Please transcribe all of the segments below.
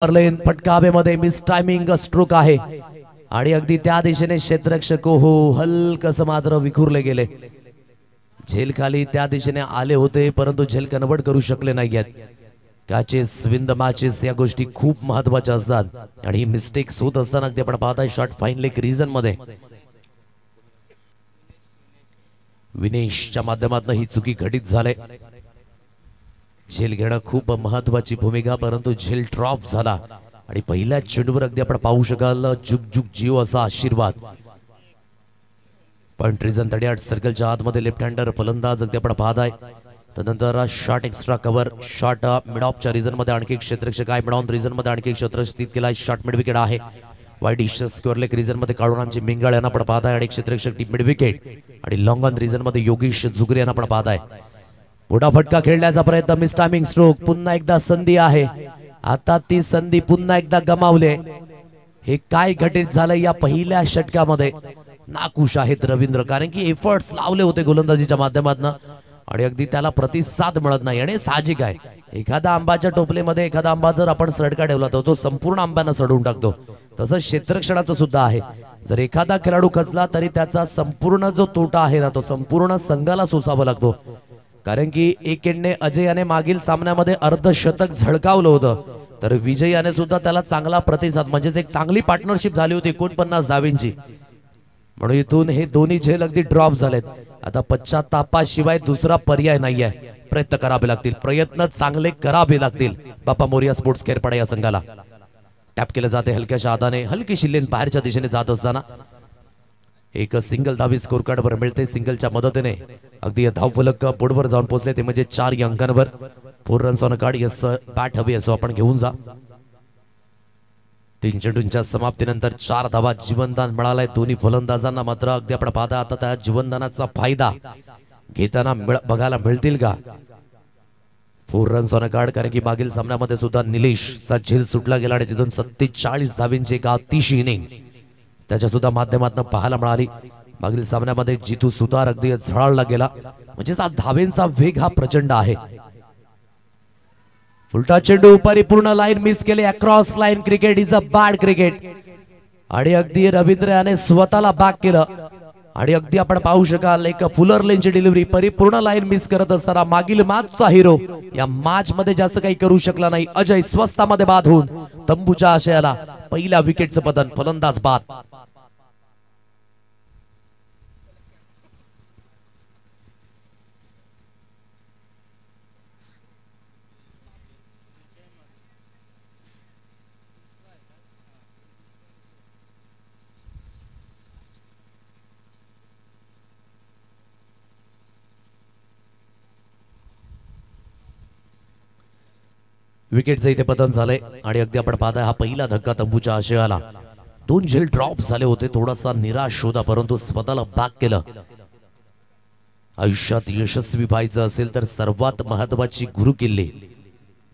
लेन फटकावेमध्ये miss timing stroke आहे आणि अगदी त्या दिशेने क्षेत्ररक्षक हो हलकस मात्र विखुरले गेले. झेल खाली त्या दिशेने आले होते परंतु झेल कन्वर्ट करू शकले नाहीयेत. कॅचेस विन द मॅचेस या गोष्टी खूप महत्त्वाच्या असतात आणि मिस्टेक्स होत असताना अगदी आपण पाहताय शॉट फाईन लेग रीजन मध्ये विनेशच्या माध्यमातून ही चुकी घटित झाले. झेल घेणं खूप महत्त्वाची भूमिका परंतु झेल ड्रॉप झाला आणि पहिल्या चेंडूवर अगदी आपण पाहू शकाल जुग जुग जीव असा आशीर्वाद. पॉइंट रिजन 38 सर्कलच्या आतमध्ये लेफ्ट हँडर फलंदाज अगदी आपण पाहताय. त्यानंतर shot extra cover shot mid ऑफच्या रिजन मध्ये आणखी एक क्षेत्ररक्षक आहे. मिड ऑन रिजन मध्ये आणखी एक क्षेत्ररक्षक स्थित केला. शॉट मिड विकेट आहे. वाईट इश स्क्वेअर लेग रिजन मध्ये काळूरामची मिंगाळ यांना आपण पाहताय आणि क्षेत्ररक्षक टीम मिड विकेट आणि लॉंग ऑन रिजन मध्ये योगेश जुगरे यांना आपण पाहताय. मोठा फटका खेळण्याचा प्रयत्न मिस टायमिंग स्ट्रोक. पुन्हा एकदा संधी आहे. आता ती संधी पुन्हा एकदा गमावले. हे काय घटित झालं या पहिल्या षटकामध्ये नाखुश आहेत रवींद्र कारण की एफर्ट्स लावले होते गोलंदाजीच्या माध्यमातून आणि अगदी त्याला प्रतिसाद मिळत नाही आणि साहजिक आहे. एखादा आंब्याच्या टोपलेमध्ये एखादा आंबा जर आपण सडका ठेवला तर तो संपूर्ण आंब्यानं सडवून टाकतो. तसं क्षेत्ररक्षणाचं सुद्धा आहे. जर एखादा खेळाडू खचला तरी त्याचा संपूर्ण जो तोटा आहे ना तो संपूर्ण संघाला सोसावा लागतो. कारण की एक एंडने अजय याने मागील सामन्यामध्ये अर्धशतक झळकावलं होतं तर विजय याने सुद्धा त्याला चांगला प्रतिसाद म्हणजेच एक चांगली पार्टनरशिप झाली होती 49 धावींची. म्हणून इथून हे दोन्ही झेल अगदी ड्रॉप झालेत. आता पश्चातापाशिवाय दुसरा पर्याय नाहीये. प्रयत्न करावे लागतील. प्रयत्न चांगले करावे लागतील. बापा मोरिया स्पोर्ट्स खेरपाडा या संघाला टॅप केलं जाते हलक्याशा हाताने. हलकी शिल्लेन बाहेरच्या दिशेने जात असताना एक सिंगल धावी स्कोर कार्ड वर मिळते. सिंगलच्या मदतीने अगदी धावफलक बोर्डवर जाऊन पोहोचले ते म्हणजे 4 अंकांवर 4 runs on card. Yes bat हवी असो आपण घेऊन जा. 3 चेंडूंच्या समाप्तीनंतर 4 धावा जीवनदान मिळालाय दोन्ही फलंदाजांना. मात्र अगदी आपण पाहता आता त्या जीवनदानाचा फायदा घेताना बघायला मिळतील का. 4 रन्स ऑन कार्ड कारण की मागील सामन्यामध्ये सुद्धा निलेशचा झेल सुटला गेला आणि तिथून 47 धावींची एक अतिशय इनिंग त्याच्या सुद्धा माध्यमातून पाहायला मिळाली. मागील सामन्यामध्ये जितू सुतार अगदी झळाळला गेला. म्हणजेच आज धावेंचा वेग हा प्रचंड आहे. उलटा चेंडू परिपूर्ण लाईन मिस केले. Across line cricket is a bad cricket आणि अगदी रवींद्र याने स्वतःला बॅक केलं आणि अगदी आपण पाहू शकाल एक फुलर लेनची डिलिव्हरी परिपूर्ण लाईन मिस करत असताना मागील मॅचचा हिरो या मॅच मध्ये जास्त काही करू शकला नाही. अजय स्वस्तामध्ये बाद होऊन तंबूच्या आशयाला पहिल्या विकेटचं पतन. फलंदाज बाद. विकेटचं इथे पतन झालंय आणि अगदी आपण पाहताय हा पहिला धक्का तंबूच्या आशयाला. 2 झेल ड्रॉप झाले होते. थोडासा निराश होता परंतु स्वतःला बॅक केलं. आयुष्यात यशस्वी व्हायचं असेल तर सर्वात महत्वाची गुरुकिल्ली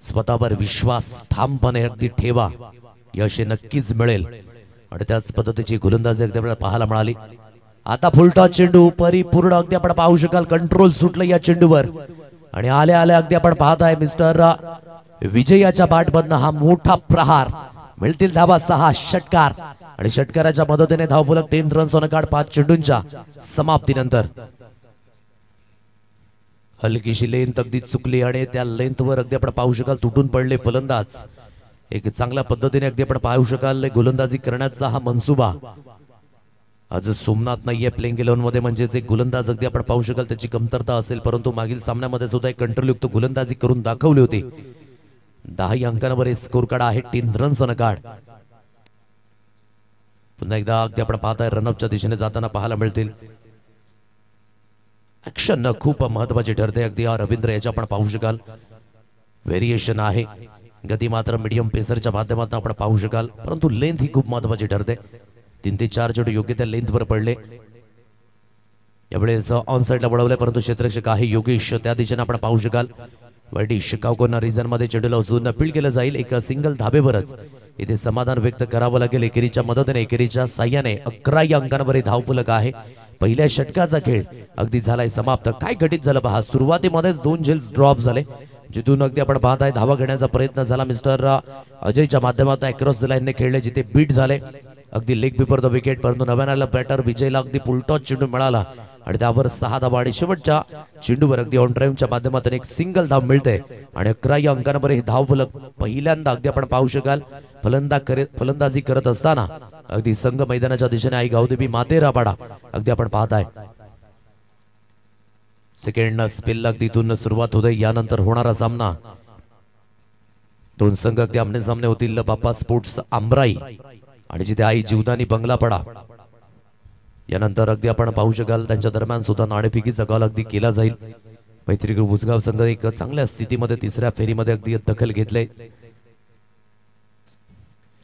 स्वतःवर विश्वास ठामपणे अगदी ठेवा. यश नक्कीच मिळेल आणि त्याच पद्धतीची गोलंदाजी अगदी आपल्याला पाहायला मिळाली. आता फुलटॉस चेंडू परिपूर्ण अगदी आपण पाहू शकाल कंट्रोल सुटलं या चेंडूवर आणि आल्या आल्या अगदी आपण पाहताय मिस्टर विजयाच्या बॅटमधनं हा मोठा प्रहार. मिळतील धावा 6 षटकार आणि षटकाराच्या मदतीने धावफलक 3 रन्स ऑन कार्ड 5 चेंडूंच्या समाप्तीनंतर. हलकीशी लेंथ अगदी चुकली आणि त्या लेंथवर अगदी आपण पाहू शकाल तुटून पडले फलंदाज. एक चांगल्या पद्धतीने अगदी आपण पाहू शकाल गोलंदाजी करण्याचा हा मनसुबा आज सोमनाथ नाहीये प्लेइंग 11 मध्ये. म्हणजेच एक गोलंदाज अगदी आपण पाहू शकाल त्याची कमतरता असेल परंतु मागील सामन्यामध्ये सुद्धा एक कंट्रोलयुक्त गोलंदाजी करून दाखवली होती. 10 अंकांवर स्कोर कार्ड आहे. 3 रन्स ऑन कार्ड. पुन्हा एकदा अगदी आपण पाहताय रनअपच्या दिशेने जाताना पाहायला मिळतील. ऍक्शन खूप महत्वाची ठरते. अगदी रवींद्र याच्या आपण पाहू शकाल व्हेरिएशन आहे. गती मात्र मीडियम पेसरच्या माध्यमातून आपण पाहू शकाल परंतु लेंथ ही खूप महत्वाची ठरते. 3 ते 4 चेंडू योग्य त्या लेंथवर पडले. यावेळेस ऑन साइडला वळवले परंतु क्षेत्ररक्षक आहे योगेश त्या दिशेने आपण पाहू शकाल. वाईट शिकाव कॉर्नर रिजन मध्ये चेंडूला उचलून अपील केलं जाईल. एक सिंगल धाबेवरच इथे समाधान व्यक्त करावं लागेल. एकेरीच्या मदतीने एकेरीच्या साह्याने 11 अंकांवर धावफलक आहे. पहिल्या षटकाचा खेळ अगदी झालाय समाप्त. काय घटित झालं पहा. सुरुवातीमध्येच 2 झेल्स ड्रॉप झाले. जिथून अगदी आपण पाहत आहे धावा घेण्याचा प्रयत्न झाला मिस्टर अजयच्या माध्यमातून अक्रॉस द लाईनने खेळले, जिथे बीट झाले अगदी लेग बिफोर द विकेट. परंतु नव्यानं आलेला बॅटर विजयला अगदी पुलटॉस चेंडू मिळाला आणि त्यावर 6 धावा आणि शेवटच्या चेंडूवर अगदी ऑन ड्राईव्हच्या माध्यमातून एक सिंगल धाव मिळते आणि 11 या अंकांवर हे धाव फलक पहिल्यांदा अगदी आपण पाहू शकाल. फलंदाजी करत असताना अगदी संघ मैदानाच्या दिशेने आई गावदेवी मातेरापाडा अगदी आपण पाहत आहे. सेकंड स्पेल अगदी इथून सुरुवात होते. यानंतर होणारा सामना दोन संघ अगदी आमने सामने होतील. बाप्पा स्पोर्ट्स आंबराई आणि जिथे आई जीवदानी बंगलापाडा. यानंतर अगदी आपण पाहू शकाल त्यांच्या दरम्यान सुद्धा नाणेफेकीचा कॉल अगदी केला जाईल. मैत्रीपूर उसगाव संघ एक चांगल्या स्थितीमध्ये तिसऱ्या फेरीमध्ये अगदी दखल घेतले.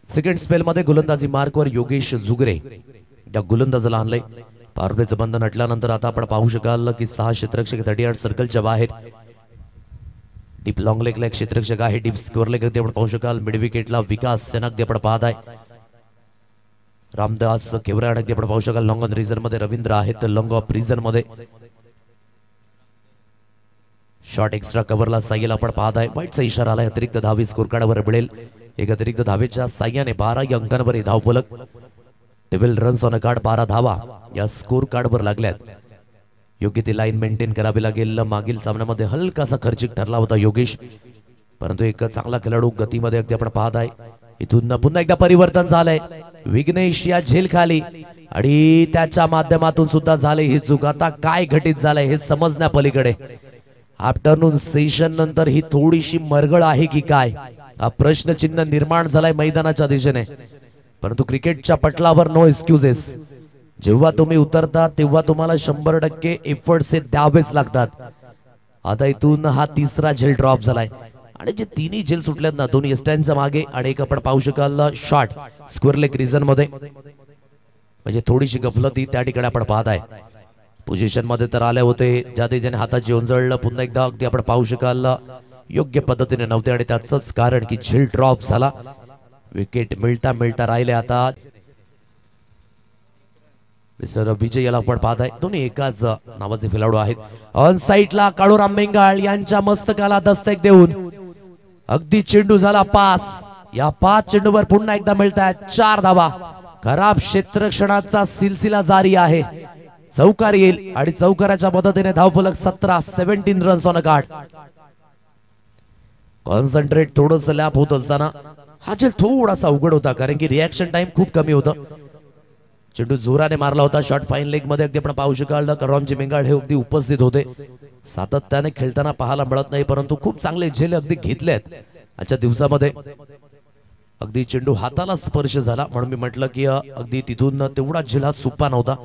सेकंड स्पेल मध्ये गोलंदाजी मार्कवर योगेश जुगरे या गोलंदाजाला आणले. पारवेचं बंधन हटल्यानंतर आता आपण पाहू शकाल की 6 क्षेत्ररक्षक 38 सर्कलच्या बाहेर. डीप लॉंग लेगला एक क्षेत्ररक्षक आहे. डीप स्क्वेअर लेग आपण पाहू शकाल. मिड विकेटला विकास सेना अगदी आपण पाहत आहे. रामदास केवराड अगदी आपण पाहू शकाल. लॉंग ऑन रिझन मध्ये रवींद्र आहेत. लॉंग ऑफ रिझन मध्ये शॉर्ट एक्स्ट्रा कव्हरला साह्याला आपण पाहत आहे. वाईटचा इशारा आला. अतिरिक्त धावी स्कोर कार्डवर मिळेल. एक अतिरिक्त धावेच्या साह्याने 12 या अंकांवर धाव फलक. 12 रन्स ऑन अ कार्ड, 12 धावा या स्कोर कार्डवर लागल्यात. योग्य ती लाईन मेंटेन करावी लागेल. मागील सामन्यामध्ये हलकासा खर्चिक ठरला होता योगेश, परंतु एक चांगला खेळाडू गतीमध्ये अगदी आपण पाहत आहे. इथून पुन्हा एकदा परिवर्तन झालंय. विघ्नेश या झेल खाली आणि त्याच्या माध्यमातून सुद्धा झाले ही चूक. आता काय घटित झालंय हे समजण्या पलीकडे. आफ्टरनून सेशन नंतर ही थोडीशी मरगळ आहे की काय, हा प्रश्नचिन्ह निर्माण झालाय मैदानाच्या दिशेने. परंतु क्रिकेटच्या पटलावर नो एक्सक्युजेस. जेव्हा तुम्ही उतरता तेव्हा तुम्हाला 100% एफर्ट्स द्यावेच लागतात. आता इथून हा तिसरा झेल ड्रॉप झालाय आणि जे तिन्ही झेल सुटल्यात ना, दोन्ही स्टँडच्या मागे आणि एक आपण पाहू शकाल शॉर्ट स्क्वेअर लेग रिझन मध्ये, म्हणजे थोडीशी गफलती त्या ठिकाणी आपण पाहत आहे. पोझिशन मध्ये तर आले होते, ज्या त्याने हाताची उंजळलं. पुन्हा एकदा अगदी आपण पाहू शकाल योग्य पद्धतीने नव्हते आणि त्याचंच कारण की झेल ड्रॉप झाला. विकेट मिळता मिळता राहिले. आता मिस्टर विजय याला आपण पाहत आहे. दोन्ही एकाच नावाचे खेळाडू आहेत. ऑन साइडला काळूराम बेंगाळ यांच्या मस्तकाला दस्तक देऊन अगदी चेंडू झाला पास. या 5 चेंडूवर पुन्हा एकदा मिळतात 4 धावा. खराब क्षेत्ररक्षणाचा सिलसिला जारी आहे. चौकार येईल आणि चौकाराच्या मदतीने धावफलक 17 runs on a card. Concentrate थोडस लॅप होत असताना हा झेल थोडासा उघड होता, कारण की रिॲक्शन टाइम खूप कमी होता. चेंडू जोराने मारला होता. शॉर्ट फाईन लेग मध्ये अगदी आपण पाहू शकाल कळूरामजी बेंगाळ हे अगदी उपस्थित होते. सातत्याने खेळताना पाहायला मिळत नाही, परंतु खूप चांगले झेल अगदी घेतलेत आजच्या दिवसामध्ये. अगदी चेंडू हाताला स्पर्श झाला म्हणून मी म्हटलं की अगदी तिथून तेवढा झेल हा सोपा नव्हता,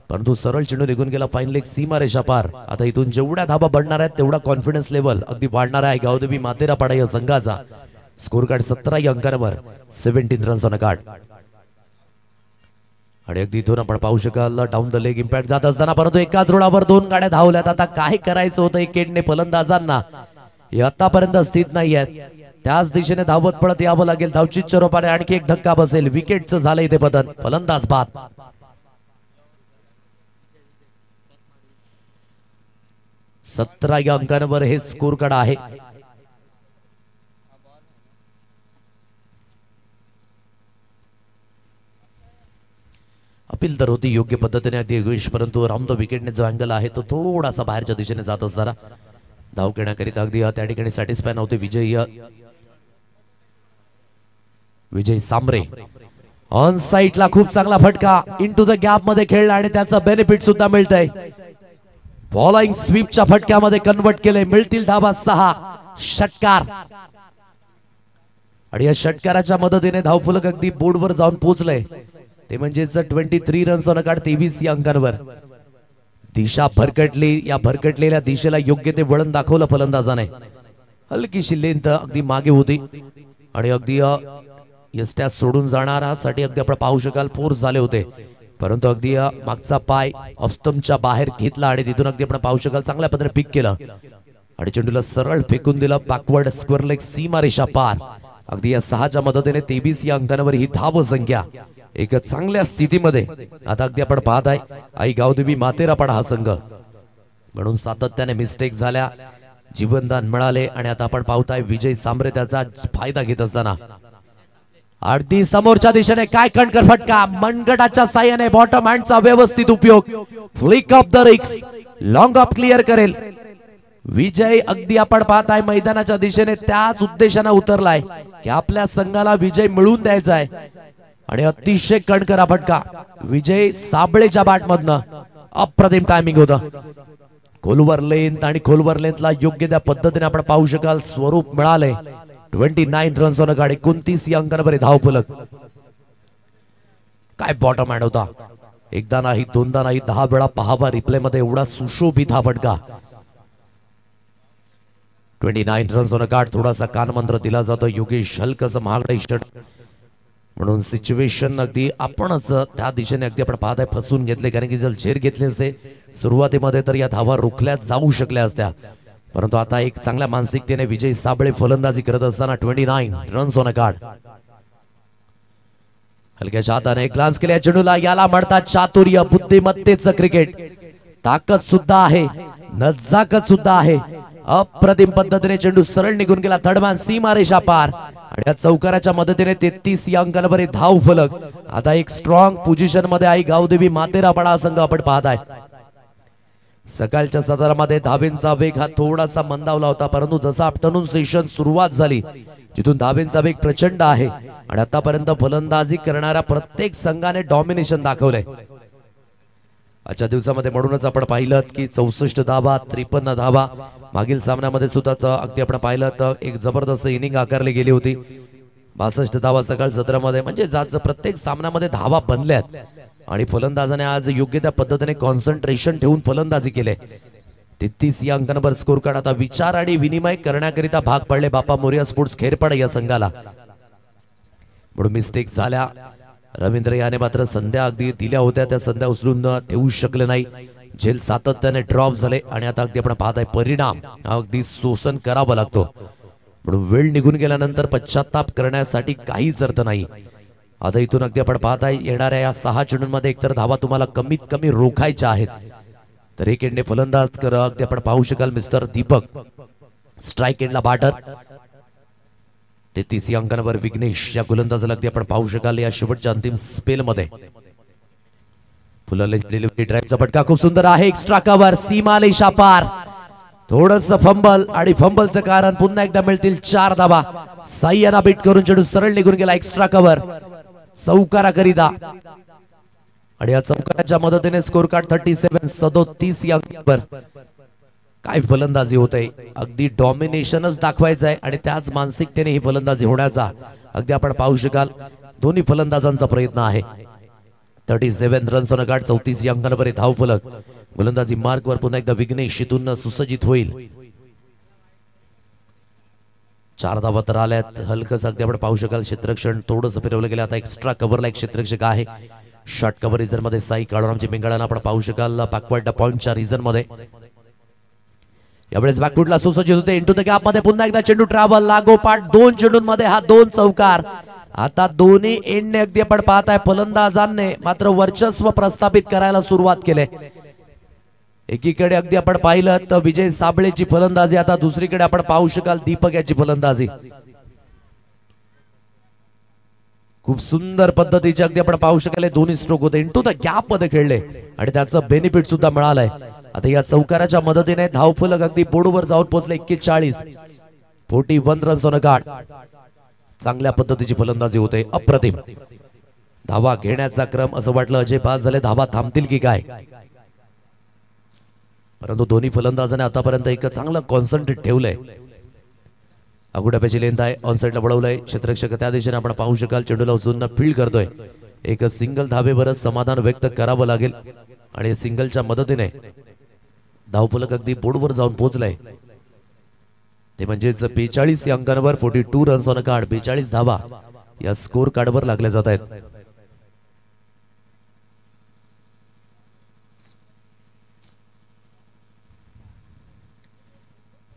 परंतु सरळ चेंडू निघून गेला. फाईन लेग सीमा रेषा पार. आता इथून जेवढ्या धाबा बढ़णार आहेत तेवढा कॉन्फिडन्स लेवल अगदी वाढणार आहे गावदेवी मातेरापाडा या संघाचा. स्कोर कार्ड 17 या अंकांवर 17 रन्स ऑन अ कार्ड. आणि अगदी इथून आपण पाहू शकाल डाऊन द लेग इम्पॅक्ट जात असताना, परंतु एकाच रुळावर 2 गाड्या धावल्यात. आता काय करायचं होतं एकेडने फलंदाजांना, हे आतापर्यंत स्थित नाही आहेत. त्याच दिशेने धावत पळत यावं लागेल. धावचीच्या रूपाने आणखी एक धक्का बसेल. विकेटचं झालं इथे बदल. फलंदाज बाद. 17 या अंकांवर हे स्कोर कार्ड आहे. अपील तर होती योग्य पद्धतीने अगदी योगेश, परंतु राऊंड द विकेटने जो अँगल आहे तो थोडासा बाहेरच्या दिशेने जात असताना धाव घेण्याकरिता अगदी त्या ठिकाणी सॅटिस्फाय नव्हते विजय सांबरे. ऑन साइडला खूप चांगला फटका इनटू द गॅप मध्ये खेळला आणि त्याचा बेनिफिट सुद्धा मिळतंय. बॉलिंग स्वीपच्या फटक्यामध्ये कन्वर्ट केले. मिळतील धावा 6. षटकार आणि या षटकाराच्या मदतीने धावफलक अगदी बोर्डवर जाऊन पोहोचलंय. ते म्हणजेच 23 रन्स ऑन अ कार्ड 23 या अंकांवर. दिशा भरकटली. या भरकटलेल्या दिशेला योग्य ते वळण दाखवलं फलंदाजाने. हलकीशी लेंथ अगदी मागे होती आणि अगदी यष्ट्या सोडून जाणारासाठी अगदी आपण पाहू शकाल फोर्स झाले होते, परंतु अगदी मागचा पाय ऑफस्टंपच्या बाहेर घेतला आणि तिथून अगदी आपण पाहू शकाल चांगल्या पद्धतीने पिक केलं आणि चेंडूला सरळ फेकून दिला. बॅकवर्ड स्क्वेअर लेग सीमा रेषा पार. अगदी या 6च्या मदतीने 23 या अंकांवर ही धाव संख्या एक चांगल्या स्थितीमध्ये आता अगदी आपण पाहत आहे आई गावदेवी मातेरापाडा हा संघ. म्हणून सातत्याने मिस्टेक झाल्या. जीवनदान मिळाले आणि आता आपण पाहताय विजय सांबरे त्याचा फायदा घेत असताना अगदी समोरच्या दिशेने काय कणकर फटका, मनगटाच्या साह्याने बॉटम हँडचा व्यवस्थित उपयोग, फ्लिक ऑफ द रिक्स, लॉंग ऑफ क्लिअर करेल विजय. अगदी आपण पाहताय मैदानाच्या दिशेने त्याच उद्देशाने उतरलाय की आपल्या संघाला विजय मिळवून द्यायचा आहे आणि अतिशय कणकरा फटका विजय साबळेच्या बॅटमधनं. अप्रतिम टायमिंग होतं. खोलवर लेंथ आणि खोलवर लेंथला योग्य त्या पद्धतीने आपण पाहू शकाल स्वरूप मिळाले. 29 रन्स होणं गाडी 29 या अंकांवर धावफलक. काय बॉटम हँड होता. एकदा नाही दोनदा नाही 10 वेळा पहावा रिप्ले मध्ये एवढा सुशोभित हा फटका. 29 रन्स होणं गाठ. थोडासा कानमंत्र दिला जातो योगेश हलकस महागडे षट म्हणून सिच्युएशन अगदी आपणच त्या दिशेने अगदी आपण पाहताय फसून घेतले, कारण की जर झेर घेतले असते सुरुवातीमध्ये तर या धावा रोखल्या जाऊ शकल्या असत्या, परंतु आता एक चांगल्या मानसिकतेने विजय साबळे फलंदाजी करत असताना 29 रन्स ऑन अ कार्ड. हलक्याच्या हाताने ग्लान्स केल्या चेंडूला. याला म्हणतात चातुर्य, बुद्धिमत्तेचं क्रिकेट. ताकद सुद्धा आहे, नजाकत सुद्धा आहे. अप्रतिम पद्धतीने चेंडू सरळ निघून गेला. थर्डमॅन सीमारेषा पार आणि या चौकाराच्या मदतीने 33 या अंकांवर धाव फलक. आता एक स्ट्रॉंग पोझिशन मध्ये आई गावदेवी मातेरापाडा संघ आपण पाहताय. सकाळच्या सत्रामध्ये धावेंचा वेग हा थोडासा मंदावला होता, परंतु जसा आफ्टरनून सेशन सुरुवात झाली जिथून धावेंचा वेग प्रचंड आहे आणि आतापर्यंत फलंदाजी करणाऱ्या प्रत्येक संघाने डॉमिनेशन दाखवलंय. आजच्या दिवसामध्ये म्हणूनच आपण पाहिलं की 64 धावा 53 धावा. मागील सामन्यामध्ये सुद्धा अगदी आपण पाहिलं तर एक जबरदस्त इनिंग आकारली गेली होती. 62 धावा सकाळ सत्रामध्ये, म्हणजे जात प्रत्येक सामन्यामध्ये धावा बनल्यात आणि फलंदाजाने आज योग्य त्या पद्धतीने कॉन्सन्ट्रेशन ठेवून फलंदाजी केले. 33 या अंकांवर स्कोर कार्ड. आता विचार आणि विनिमय करण्याकरिता भाग पडले बापा मोरिया स्पोर्ट्स खेरपाडा या संघाला. म्हणून मिस्टेक झाल्या. रवींद्र याने मात्र संध्या अगदी दिल्या होत्या, त्या संध्या उचलून ठेवू शकले नाही. झेल सातत्याने ड्रॉप झाले आणि आता अगदी आपण पाहताय परिणाम अगदी शोषण करावा लागतो. म्हणून वेळ निघून गेल्यानंतर पश्चाताप करण्यासाठी काहीच अर्थ नाही. आता इथून अगदी आपण पाहताय येणाऱ्या या 6 चेंडूंमध्ये एकतर धावा तुम्हाला कमीत कमी रोखायच्या आहेत. तर एक एंडने फलंदाज कर अगदी आपण पाहू शकाल मिस्टर दीपक. स्ट्राइक एंडला बॅटर 33 या अंकांवर विघ्नेश या गोलंदाजाला अगदी आपण पाहू शकाल या शेवटच्या अंतिम स्पेल मध्ये. फुलले ड्राइव्हचा फटका खूप सुंदर आहे. एक्स्ट्रा कव्हर सीमारेषा पार. थोडस फंबल आणि फंबलचं कारण पुन्हा एकदा मिळतील 4 धावा. साह्याना बीट करून चेंडू सरळ निघून गेला. एक्स्ट्रा कव्हर चौकारा करिता आणि या चौकाराच्या मदतीने स्कोर कार्ड 37 या अंकावर. काय फलंदाजी होते. अगदी डॉमिनेशनच दाखवायचं आहे आणि त्याच मानसिकतेने ही फलंदाजी होण्याचा अगदी आपण पाहू शकाल दोन्ही फलंदाजांचा प्रयत्न आहे. 37 रन्स ऑन कार्ड. 34 या अंकांवर धाव फलक. गोलंदाजी मार्कवर पुन्हा एकदा विघ्नेश इथून सुसज्जित होईल. 4 धावा तर आल्यात. हलकस अगदी आपण पाहू शकाल क्षेत्ररक्षण थोडंसं फिरवलं गेलं. आता एक्स्ट्रा कव्हरला एक क्षेत्ररक्षक आहे. शॉर्ट कव्हर रिझन मध्ये साई काळूरामची बेंगाळाला आपण पाहू शकाल बॅकवर्ड पॉइंटच्या रिझन मध्ये. यावेळेस बॅकफुटला सुसज्जित होते. इंटू द गॅप मध्ये पुन्हा एकदा चेंडू ट्रॅव्हल लागोपाठ 2 चेंडूंमध्ये हा 2 चौकार. आता दोन्ही एंडने अगदी आपण पाहताय फलंदाजांनी मात्र वर्चस्व प्रस्थापित करायला सुरुवात केले. एकीकडे अगदी आपण पाहिलं तर विजय साबळेची फलंदाजी, आता दुसरीकडे आपण पाहू शकाल दीपक याची फलंदाजी. खूप सुंदर पद्धतीचे अगदी आपण पाहू शकाल दोन्ही स्ट्रोक होते. इंटू द गॅप मध्ये खेळले आणि त्याचं बेनिफिट सुद्धा मिळालंय. आता या चौकाराच्या मदतीने धावफलक अगदी बोर्डवर जाऊन पोहोचले. 41 रन्स ऑन कार्ड. चांगल्या पद्धतीची फलंदाजी होते. अप्रतिम धावा घेण्याचा क्रम. असं वाटलं अजय पास झाले, धावा थांबतील की काय, परंतु दोन्ही फलंदाजाने आतापर्यंत एक चांगलं कॉन्सन्ट्रेट ठेवलंय. अगुडाप्याची लेंथ आहे. ऑन साइडला वळवलंय क्षेत्ररक्षक. त्या दिशेने आपण पाहू शकाल चेंडूला उचलून फील्ड करतोय. एक सिंगल धावेवरच समाधान व्यक्त करावं लागेल आणि सिंगलच्या मदतीने धावफलक अगदी बोर्डवर जाऊन पोहोचलाय. ते म्हणजेच 42 या अंकांवर 42 रन्स ऑन कार्ड. 42 धावा या स्कोर कार्डवर लागल्या जात आहेत.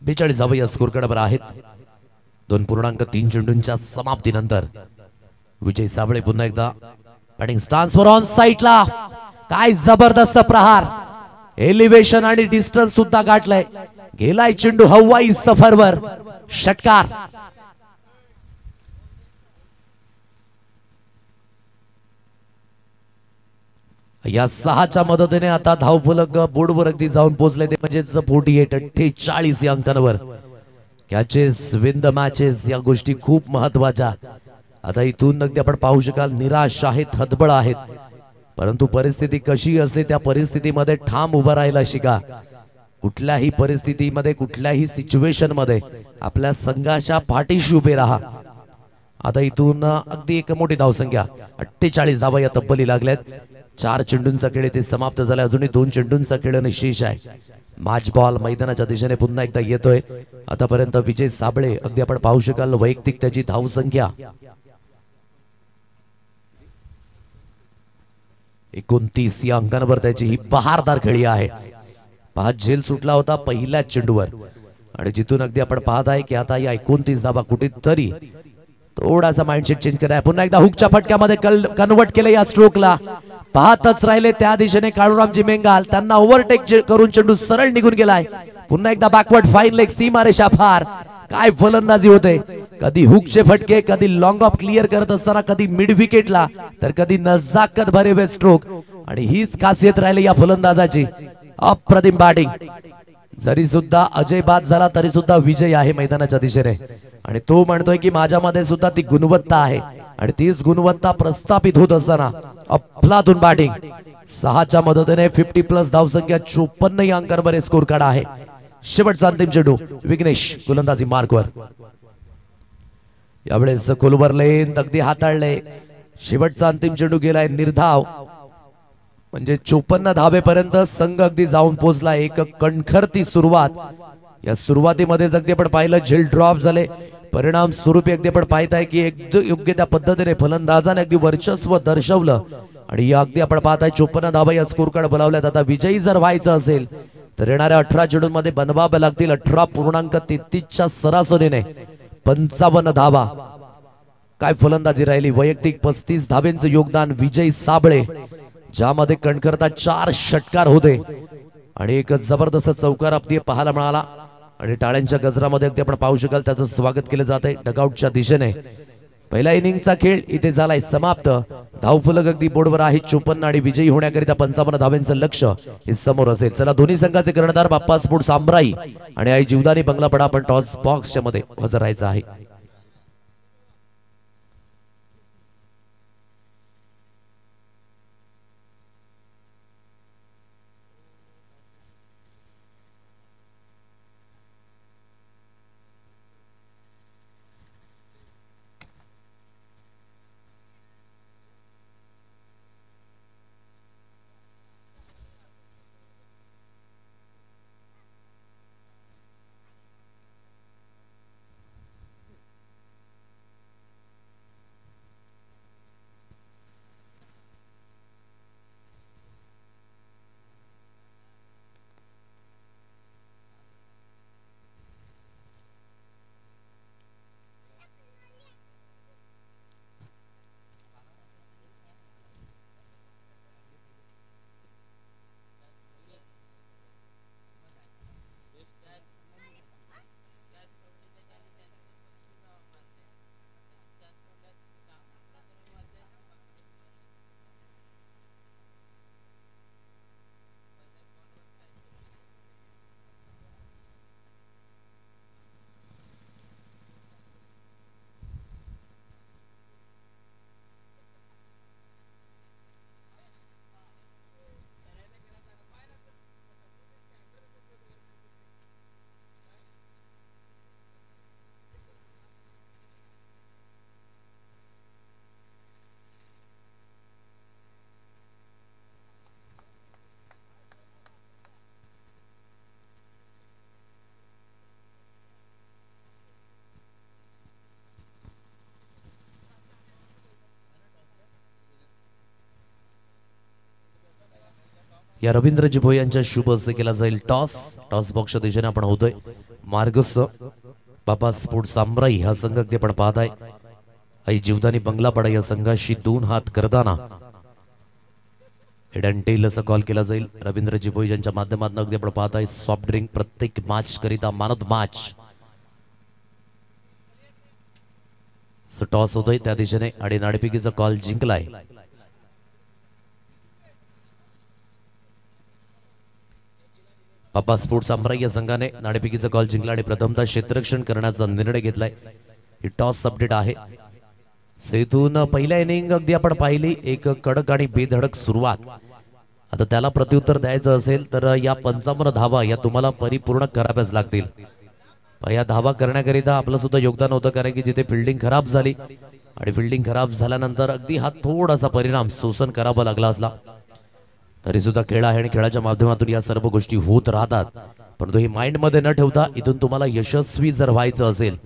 बेचाळीस धावा या स्कोर कार्डवर आहेत. 2.3 चेंडूंच्या समाप्तीनंतर विजय साबळे पुन्हा एकदा बॅटिंग स्टान्सवर ऑन साइडला. काय जबरदस्त प्रहार. एलिव्हेशन आणि डिस्टन्स सुद्धा गाठलंय. गेलाय चेंडू हवाई सफरवर, षटकार. या 6च्या मदतीने आता धावफलक बोर्डवर अगदी जाऊन पोहोचले ते म्हणजे 48 या अंकांवर. कॅचेस विन द मॅचेस या गोष्टी खूप महत्वाच्या. आता इथून अगदी आपण पाहू शकाल निराश आहेत, हतबल आहेत, परंतु परिस्थिती कशी असते त्या परिस्थितीमध्ये ठाम उभा राहायला शिका. कुठल्याही परिस्थितीमध्ये कुठल्याही सिच्युएशन मध्ये आपल्या संघाच्या पाठीशी उभे राहा. आता इथून अगदी एक मोठी धावसंख्या 48 धावा या तब्बली लागल्यात. 4 चेंडूंचा खेळ ते समाप्त झाला. अजूनही 2 चेंडूंचा खेळ निशेष आहे. मॅच बॉल मैदानाच्या दिशेने पुन्हा एकदा येतोय. आतापर्यंत विजय साबळे अगदी आपण पाहू शकाल वैयक्तिक त्याची धावसंख्या 29 या अंकांवर त्याची ही बहारदार खेळी आहे. पहा झेल सुटला होता पहिल्या चेंडूवर आणि जिथून अगदी आपण पाहत आहे की आता या 29 धावा कुठेतरी थोडासा माइंडसेट चेंज कराय. पुन्हा एकदा हुकच्या फटक्यामध्ये कन्वर्ट केले या स्ट्रोकला. पाहतच राहिले त्या दिशेने काळूरामजी मेंगाल. त्यांना ओव्हरटेक करून चेंडू सरळ निघून गेलाय. पुन्हा एकदा बॅकवर्ड फाईन लेग सीमारेषा पार. काय फलंदाजी होते. कधी हुकचे फटके, कधी लॉंग ऑफ क्लिअर करत असताना, कधी मिड विकेटला, तर कधी नजाकत भरे स्ट्रोक. आणि हीच खासियत राहिली या फलंदाजाची. अप्रतिम बॅटिंग. जरी सुद्धा अजय बाद झाला तरी सुद्धा विजय आहे मैदानाच्या दिशेने. आणि तो म्हणतोय की माझ्यामध्ये सुद्धा ती गुणवत्ता आहे आणि तीच गुणवत्ता प्रस्थापित होत असताना अफलातून बॅटिंग. 6च्या मदतीने 50+ धावसंख्या 54 या अंकांवर स्कोर कार्ड आहे. शेवटचा अंतिम चेंडू विघ्नेश गोलंदाजी मार्कवर. यावेळेस कोलवर लेन अगदी हाताळले. शेवटचा अंतिम चेंडू गेलाय निर्धाव. म्हणजे 54 धावेपर्यंत संघ अगदी जाऊन पोहोचला. एक कणखरती सुरुवात. या सुरुवातीमध्ये अगदी आपण पाहिलं झेल ड्रॉप झाले. परिणाम स्वरूपी अगदी आपण पाहत आहे की एकदम योग्य त्या पद्धतीने फलंदाजाने अगदी वर्चस्व दर्शवलं आणि या अगदी आपण पाहत आहे 54 धावा या स्कोर कार्ड बोलावल्यात. आता विजयी जर व्हायचं असेल तर येणाऱ्या 18 चेंडूंमध्ये बनवावे लागतील 18.33च्या सरासरीने 55 धावा. काय फलंदाजी राहिली. वैयक्तिक 35 धावेंचं योगदान विजय साबळे, ज्यामध्ये कणखरता 4 षटकार होते आणि एक जबरदस्त चौकार अगदी पाहायला मिळाला. आणि टाळ्यांच्या गजरामध्ये अगदी आपण पाहू शकाल त्याचं स्वागत केलं जात आहे डगआउटच्या दिशेने. पहिला इनिंगचा खेळ इथे झालाय समाप्त. धावफलक अगदी बोर्डवर आहे 54 आणि विजयी होण्याकरिता 55 धावेंचं लक्ष हे समोर असेल. चला दोन्ही संघाचे कर्णधार बाप्पा स्पोर्ट्स आमराई आणि आई जीवदानी बंगलापडा आपण टॉस बॉक्सच्या मध्ये हजर राहायचं आहे. या रवींद्रजी भोई यांच्या शुभ असे केला जाईल टॉस. टॉस बॉक्सच्या दिशेने आपण होतोय. मार्गस बाबा स्पोर्ट्स आमराई हा संघ अगदी आपण पाहत आहे. आई जीवदानी बंगलापाडा या संघाशी 2 हात करताना हिडन टेल असा कॉल केला जाईल रवींद्रजी भोई यांच्या माध्यमातून. अगदी आपण पाहत आहे सॉफ्ट ड्रिंक प्रत्येक मॅच करिता man of the match. Toss होतोय त्या दिशेने आणि नाणेफेकीचा कॉल जिंकलाय. पापा स्पोर्ट्स अंबराई या संघाने नाणेफेकीचा कॉल जिंकला आणि प्रथमतः क्षेत्ररक्षण करण्याचा निर्णय घेतलाय. ही टॉस अपडेट आहे. सेतून पहिल्या इनिंग अगदी आपण पाहिली एक कडक आणि बेधडक सुरुवात. आता त्याला प्रत्युत्तर द्यायचं असेल तर या 55 धावा या तुम्हाला परिपूर्ण कराव्याच लागतील. या धावा करण्याकरिता आपलं सुद्धा योगदान होतं कारण की जिथे फिल्डिंग खराब झाली आणि फिल्डिंग खराब झाल्यानंतर अगदी हा थोडासा परिणाम सोसन करावा लागला असला तरी सुद्धा खेळ आहे आणि खेळाच्या माध्यमातून या सर्व गोष्टी होत राहतात. परंतु ही माइंड मध्ये न ठेवता इथून तुम्हाला यशस्वी जर व्हायचं असेल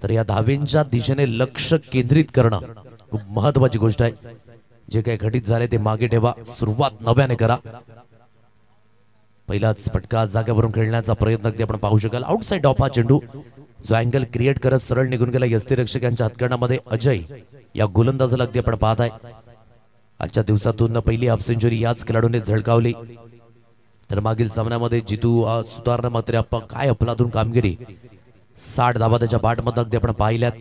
तर या धावेंच्या दिशेने लक्ष केंद्रित करणं खूप महत्वाची गोष्ट आहे. जे काही घटित झाले ते मागे ठेवा, सुरुवात नव्याने करा. पहिलाच फटका जागेवरून खेळण्याचा प्रयत्न अगदी आपण पाहू शकाल. आउटसाइड ऑफ हा चेंडू जो अँगल क्रिएट करत सरळ निघून गेला यष्टीरक्षकांच्या हातकंडामध्ये. अजय या गोलंदाजाला अगदी आपण पाहत आहे. आजच्या दिवसातून पहिली हाफ सेंचुरी याच खेळाडूने झळकावली. तर मागील सामन्यामध्ये जितू सुधारणा मात्र काय अफलातून कामगिरी. 60 धावा त्याच्या बॅटमध्ये अगदी आपण पाहिल्यात.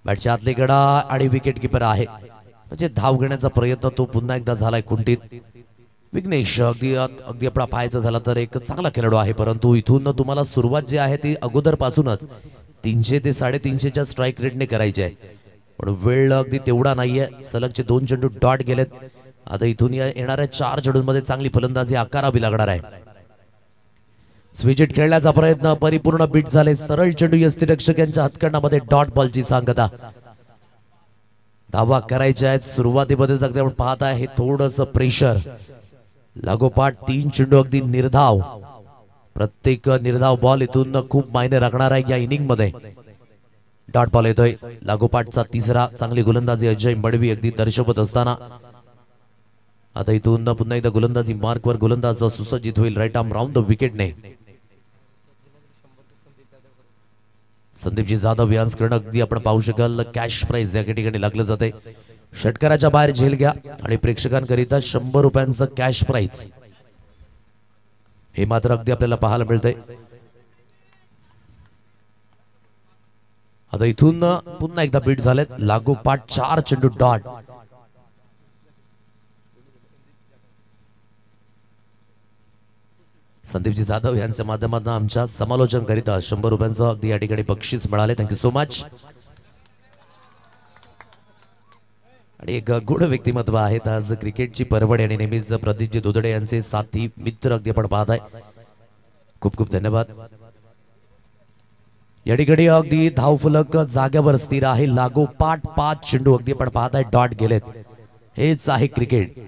बॅटच्या आतली गडा आणि विकेट किपर आहे म्हणजे धाव घेण्याचा प्रयत्न तो पुन्हा एकदा झालाय कुंठित. विघ्नेश अगदी आपला पाहायचं झाला तर एक चांगला खेळाडू आहे परंतु इथून तुम्हाला सुरुवात जी आहे ती अगोदर पासूनच 300 ते 350च्या स्ट्राईक रेटने करायची आहे. पण वेळ अगदी तेवढा नाहीये. सलगचे 2 चेंडू डॉट गेलेत. आता इथून येणाऱ्या 4 चेंडूंमध्ये चांगली फलंदाजी आकारावी लागणार आहे. स्विचिट खेळण्याचा प्रयत्न परिपूर्ण बीट झाले. सरळ चेंडू यष्टीरक्षक यांच्या हातकंडामध्ये डॉट बॉलची सांगता. धावा करायच्या आहेत सुरुवातीमध्येच अगदी आपण पाहत आहे थोडस प्रेशर. लागोपाठ 3 चेंडू अगदी निर्धाव. प्रत्येक निर्धाव बॉल इथून खूप मायने राखणार आहे या इनिंग मध्ये. डॉट बॉल येतोय. लागोपाठचा तिसरा. चांगली गोलंदाजी अजय मडवी अगदी दर्शवत असताना आता इथून पुन्हा एकदा गोलंदाजी मार्कवर गोलंदाज सुसज्जित होईल right arm round the विकेटने. Sandeepji Jadhav यांस करणं अगदी आपण पाहू शकाल कॅश प्राइज या ठिकाणी लागलं जाते. षटकाराच्या बाहेर झेल घ्या आणि प्रेक्षकांकरिता 100 रुपयांचं कॅश प्राइज हे मात्र अगदी आपल्याला पाहायला मिळतंय. आता इथून पुन्हा एकदा बीट झालेत. लागोपाठ 4 चेंडू डॉट. संदीपजी जाधव यांच्या माध्यमातून आमच्या समालोचन करिता 100 रुपयांचं अगदी या ठिकाणी बक्षीस मिळाले. Thank you so much. आणि एक गुढ व्यक्तिमत्व आहेत आज क्रिकेटची परवड आणि नेहमीच प्रदीपजी दुधडे यांचे साथी मित्र अगदी आपण पाहत आहे. खूप खूप धन्यवाद. या ठिकाणी अगदी धावफलक जागेवर स्थिर आहे. लागोपाठ 5 चेंडू अगदी आपण पाहत आहे डॉट गेलेत. हेच आहे क्रिकेट.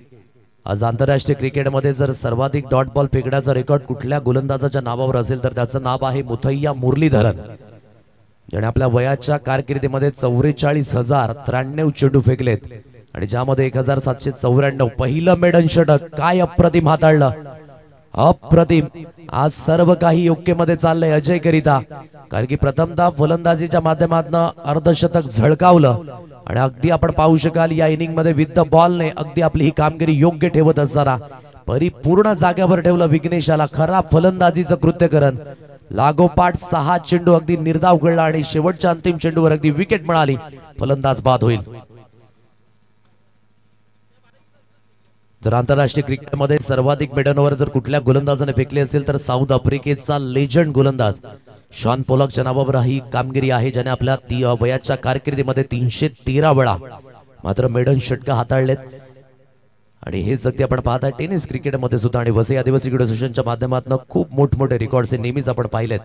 आज आंतरराष्ट्रीय क्रिकेटमध्ये जर सर्वाधिक डॉट बॉल फेकण्याचा रेकॉर्ड कुठल्या गोलंदाजाच्या नावावर असेल तर त्याचं नाव आहे मुथय्या मुरलीधरन, ज्याने आपल्या वयाच्या कारकिर्दीमध्ये 44,093 चेंडू फेकलेत आणि ज्यामध्ये 1794 पहिलं मेडन षटक. काय अप्रतिम हाताळलं, अप्रतिम. आज सर्व काही योग्य मध्ये चाललंय अजय करिता, कारण की प्रथमतः फलंदाजीच्या माध्यमातून अर्धशतक झळकावलं आणि अगदी आपण पाहू शकाल या इनिंग मध्ये विथ द बॉलने अगदी आपली ही कामगिरी योग्य ठेवत असताना परिपूर्ण जागेवर ठेवलं विघ्नेशाला. खराब फलंदाजीचं कृत्यकरण. लागोपाठ 6 चेंडू अगदी निर्धाव खेळला आणि शेवटच्या अंतिम चेंडूवर अगदी विकेट मिळाली. फलंदाज बाद होईल. जर आंतरराष्ट्रीय क्रिकेटमध्ये सर्वाधिक मेडनवर जर कुठल्या गोलंदाजाने फेकले असेल तर साऊथ आफ्रिकेचा लेजंड गोलंदाज शॉन पोलकच्या नावावर ही कामगिरी आहे, ज्याने आपल्या वयाच्या कारकिर्दीमध्ये 313 वेळा मात्र मेडन षटक हाताळलेत. आणि हे सगळे आपण पाहता टेनिस क्रिकेटमध्ये सुद्धा आणि वसई आदिवासी क्रीडा असोसिएशनच्या माध्यमातून खूप मोठमोठे रेकॉर्ड्स हे नेहमीच आपण पाहिलेत.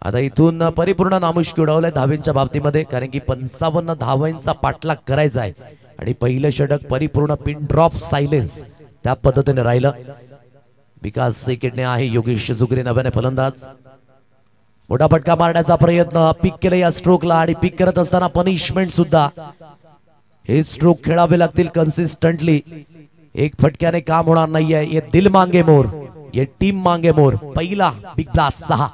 आता इथून परिपूर्ण नामुष्की उडवलंय धावेंच्या बाबतीमध्ये, कारण की 55 धावांचा पाठलाग करायचा आहे आणि पहिलं षटक परिपूर्ण पिन ड्रॉप सायलेन्स त्या पद्धतीने राहिलं. विकास सेकेटने आहे. योगेश जुगरे नव्याने फलंदाज. मोठा फटका मारण्याचा प्रयत्न. पिक केलं या स्ट्रोकला आणि पिक करत असताना पनिशमेंट सुद्धा. हे स्ट्रोक खेळावे लागतील कन्सिस्टंटली. एक फटक्याने काम होणार नाहीये. ये दिल मांगे मोर, ये टीम मांगे मोर. पहिला बिग ब्लास्ट 6.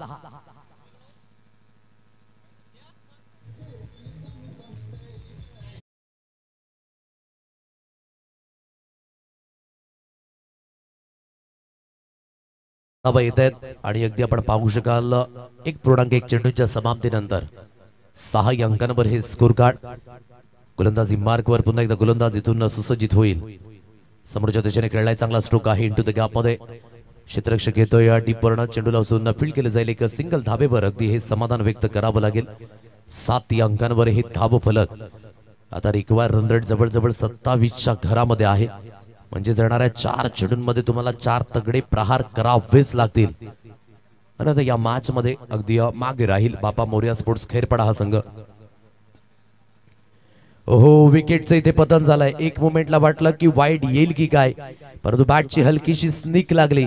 धावा येत आहेत आणि अगदी आपण पाहू शकाल 1.1 चेंडूच्या समाप्तीनंतर 6 अंकांवर हे स्कोर कार्ड. गोलंदाजी मार्कवर पुन्हा एकदा गोलंदाज इथून सुसज्जित होईल. समोरच्या दिशेने खेळलाय चांगला स्ट्रोक आहे इंटू द गॅप मध्ये. क्षेत्ररक्षक येतोय या डीप वर्ण चेंडूला उचलून फील्ड केले जाईल. एक सिंगल धाबेवर अगदी हे समाधान व्यक्त करावं लागेल. 7 अंकांवर हे धाब फलक. आता रिक्वायर रन रेट जवळजवळ 27च्या घरामध्ये आहे. म्हणजे येणाऱ्या 4 चेंडूंमध्ये तुम्हाला 4 तगडे प्रहार करावेच लागतील. आणि आता या मॅच मध्ये अगदी मागे राहील बापा मोरिया स्पोर्ट्स खैरपाडा हा संघ. ओहो, विकेटचं इथे पतन झालंय. एक मोमेंटला वाटलं की वाईड येईल की काय, परंतु बॅटची हलकीशी स्निक लागली.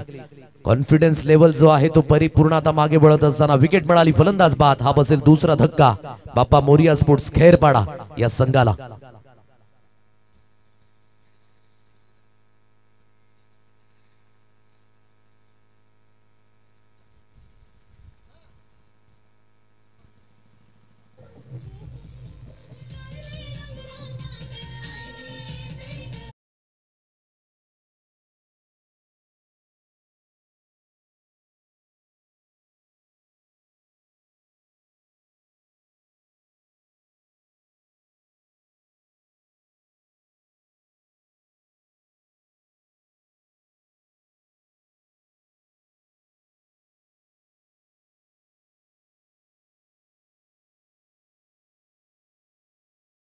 कॉन्फिडन्स लेवल जो आहे तो परिपूर्ण आता मागे वळत असताना विकेट मिळाली. फलंदाज बाद. हा बसेल दुसरा धक्का बापा मोरिया स्पोर्ट्स खैरपाडा या संघाला.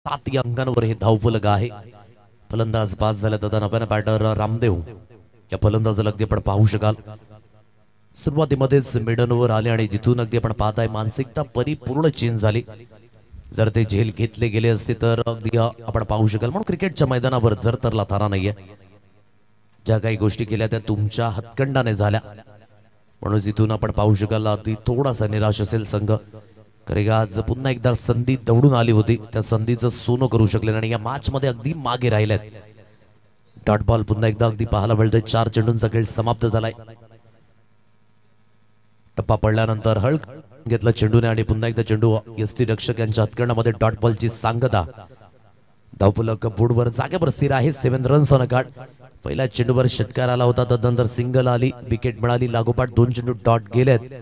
सात अंकांवर हे धावफलक आहे. फलंदाज बाद झाला तर नव्यानं बॅटर रामदेव या फलंदाजाला अगदी आपण पाहू शकाल. सुरुवातीमध्येच मिडन ओव्हर आले आणि जिथून अगदी आपण पाहताय मानसिकता परिपूर्ण चेंज झाली. जर ते झेल घेतले गेले असते तर अगदी आपण पाहू शकाल. म्हणून क्रिकेटच्या मैदानावर जर तरला थारा नाहीये. ज्या काही गोष्टी केल्या त्या तुमच्या हातखंडाने झाल्या. म्हणून जिथून आपण पाहू शकाल अगदी थोडासा निराश असेल संघ. कारण आज पुन्हा एकदा संधी दौडून आली होती. त्या संधीचं सोनं करू शकले आणि या मॅच मध्ये अगदी मागे राहिलेत. डॉट बॉल पुन्हा एकदा अगदी पाहायला मिळतोय. 4 चेंडूंचा खेळ समाप्त झालाय. टप्पा पडल्यानंतर हळ घेतला चेंडूने आणि पुन्हा एकदा चेंडू यष्टी रक्षक यांच्या हातकंडामध्ये डॉट बॉलची सांगता. धावफलक बोर्डवर जागेवर स्थिर आहे. 7 रन्स ऑन अ कार्ड. पहिल्या चेंडूवर षटकार आला होता, तदनंतर सिंगल आली, विकेट मिळाली. लागोपाठ 2 चेंडू डॉट गेलेत.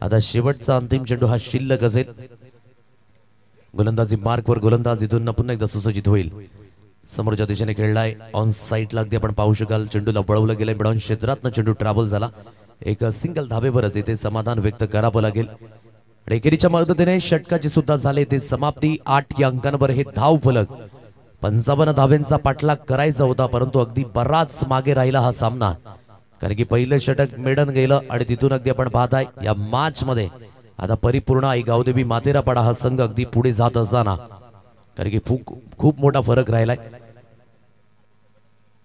आता शेवटचा अंतिम चेंडू हा शिल्लक असेल. गोलंदाजी मार्कवर गोलंदाज इथून पुन्हा एकदा सुसज्जित होईल. समोरच्या दिशेने खेळलाय ऑन साईडला अगदी आपण पाहू शकाल. चेंडूला वळवलं गेलंय. मिडॉन क्षेत्रातनं चेंडू ट्रॅव्हल झाला. एक सिंगल धाबेवरच इथे समाधान व्यक्त करावं लागेल. एकेरीच्या मदतीने षटकाची सुद्धा झाले ते समाप्ती. 8 या अंकांवर हे धाव फलक. 55 धावेंचा पाठलाग करायचा होता, परंतु अगदी बराच मागे राहिला हा सामना. कारण की पहिलं षटक मेडन गेलं आणि तिथून अगदी आपण पाहताय या मॅच मध्ये आता परिपूर्ण आई गावदेवी मातेरापाडा हा संघ अगदी पुढे जात असताना, कारण की खूप मोठा फरक राहिलाय.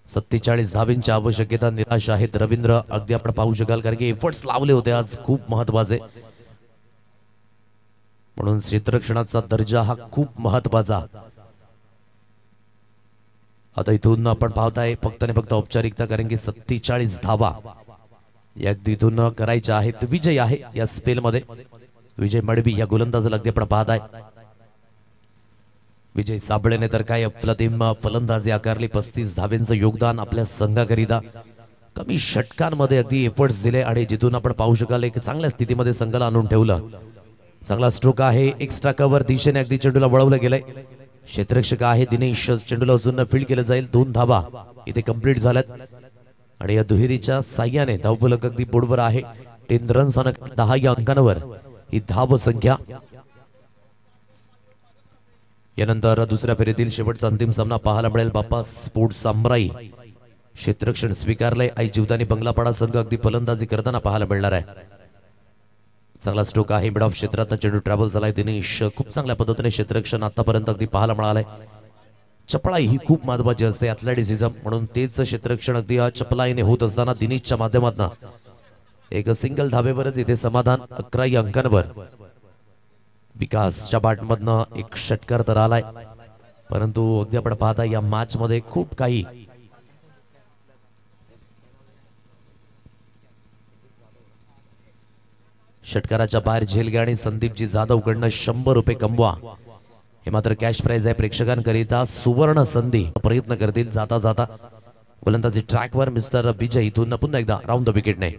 47 धावेंची आवश्यकता. निराश आहेत रवींद्र अगदी आपण पाहू शकाल, कारण की एफर्ट्स लावले होते आज खूप महत्वाचे. म्हणून क्षेत्ररक्षणाचा दर्जा हा खूप महत्वाचा. आता इथून आपण पाहताय फक्त आणि फक्त औपचारिकता, कारण की 47 धावा या इथून करायच्या आहेत. विजय आहे या स्पेल मध्ये. विजय मडवी या गोलंदाजाला अगदी आपण पाहताय. विजय साबळेने तर काय अफलातून फलंदाजी आकारली. 35 धावेंचं योगदान आपल्या संघाकरिता. कमी षटकांमध्ये अगदी एफर्ट्स दिले आणि जिथून आपण पाहू शकाल एक चांगल्या स्थितीमध्ये संघाला आणून ठेवलं. चांगला स्ट्रोक आहे. एक्स्ट्रा कव्हर दिशेने अगदी चेंडूला वळवलं गेलंय. क्षेत्ररक्षक आहे दिनेश. चेंडूला उचलून फील्ड केलं जाईल. 2 धावा इथे कंप्लीट झाल्यात आणि या दुहेरीच्या साह्याने धावफलक अगदी बोर्डवर आहे. 10 रन्स ऑन 10 या अंकांवर ही धाव संख्या. यानंतर दुसऱ्या फेरीतील शेवटचा अंतिम सामना पाहायला मिळेल. बापा स्पोर्ट्स सामराई क्षेत्ररक्षण स्वीकारलंय. आई जीवदानी बंगलापाडा संघ अगदी फलंदाजी करताना पाहायला मिळणार आहे. चांगला स्ट्रोक आहे. मिड ऑफ क्षेत्रात चेंडू ट्रॅव्हल झालाय. दिनेश खूप चांगल्या पद्धतीने क्षेत्ररक्षण आतापर्यंत अगदी पाहायला मिळालंय. चपळाई ही खूप महत्वाची असते ॲथलेटिसिझम, म्हणून तेच क्षेत्ररक्षण अगदी चपळाईने होत असताना दिनेशच्या माध्यमातून एक सिंगल धावेवरच इथे समाधान. 11 अंकांवर विकासच्या बॅटमधनं एक षटकार तर आलाय, परंतु अगदी आपण पाहता या मॅच मध्ये खूप काही षटकाराच्या बाहेर झेल घ्या आणि संदीपजी जाधव कडनं 100 रुपये कमवा. हे मात्र कॅश प्राइज आहे प्रेक्षकांकरिता. सुवर्ण संधी प्रयत्न करतील जाता जाता. गोलंदाजी ट्रॅकवर मिस्टर विजय इथून पुन्हा एकदा राऊंड द विकेटने.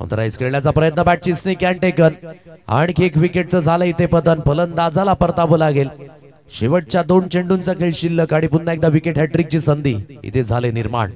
ऑथराइज खेळण्याचा प्रयत्न, बॅटची स्निक अँड टेकन. आणखी एक विकेटचं झालं इथे पतन. फलंदाजाला परतावं लागेल. शेवटच्या 2 चेंडूंचा खेळ शिल्लक आणि पुन्हा एकदा विकेट हॅट्रिकची संधी इथे झाले निर्माण.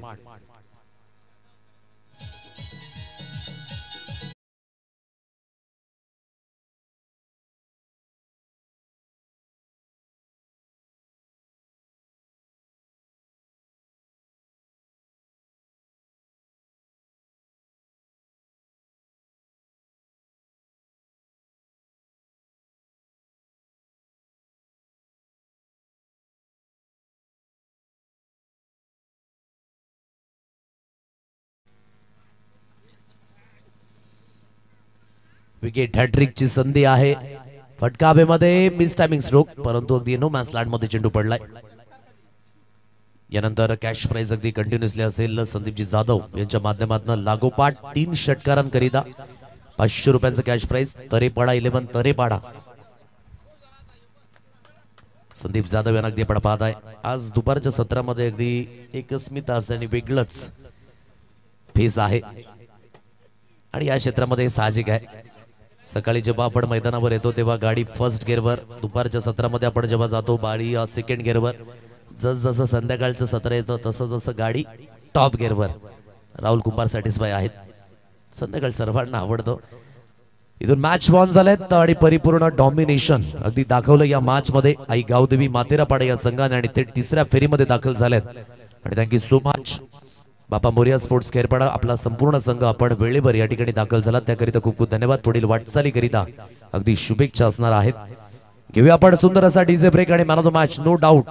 विकेट हॅट्रिकची संधी आहे. फटकावेमध्ये मिस टायमिंग स्ट्रोक, परंतु अगदी नो मॅच लँड मध्ये चेंडू पडलाय. यानंतर कॅश प्राइज अगदी कंटिन्युअसली असेल. संदीपजी जाधव यांच्या माध्यमातून लागोपाठ 3 षटकारांकरिता 500 रुपयांचं कॅश प्राइज. तरेपाडा 11 तरेपाडा. संदीप जाधव यांना अगदी आपण पाहत आहे. आज दुपारच्या सत्रामध्ये अगदी एक अस्मिता आणि वेगळंच फेस आहे आणि या क्षेत्रामध्ये साहजिक आहे. सकाळी जेव्हा आपण मैदानावर येतो तेव्हा गाडी फर्स्ट गिअरवर, दुपारच्या सत्रामध्ये आपण जेव्हा जातो गाडी सेकंड गिअरवर, जसं संध्याकाळचं सत्र येतं तसं जसं गाडी टॉप गिअरवर. राहुल कुंभार सॅटिस्फाय आहेत. संध्याकाळ सर्वांना आवडतं. इथून मॅच वॉन झालेत आणि परिपूर्ण डॉमिनेशन अगदी दाखवलं या मॅच मध्ये आई गावदेवी मातेरापाडा या संघाने आणि ते 3ऱ्या फेरीमध्ये दाखल झालेत. आणि थँक्यू सो मच बापा मोरिया स्पोर्ट्स खेरपाडा. आपला संपूर्ण संघ आपण वेळेवर या ठिकाणी दाखल झाला त्याकरिता खूप खूप धन्यवाद. पुढील वाटचालीकरिता अगदी शुभेच्छा असणार आहेत. घेऊया आपण सुंदर असा डीजे ब्रेक आणि man of the match no doubt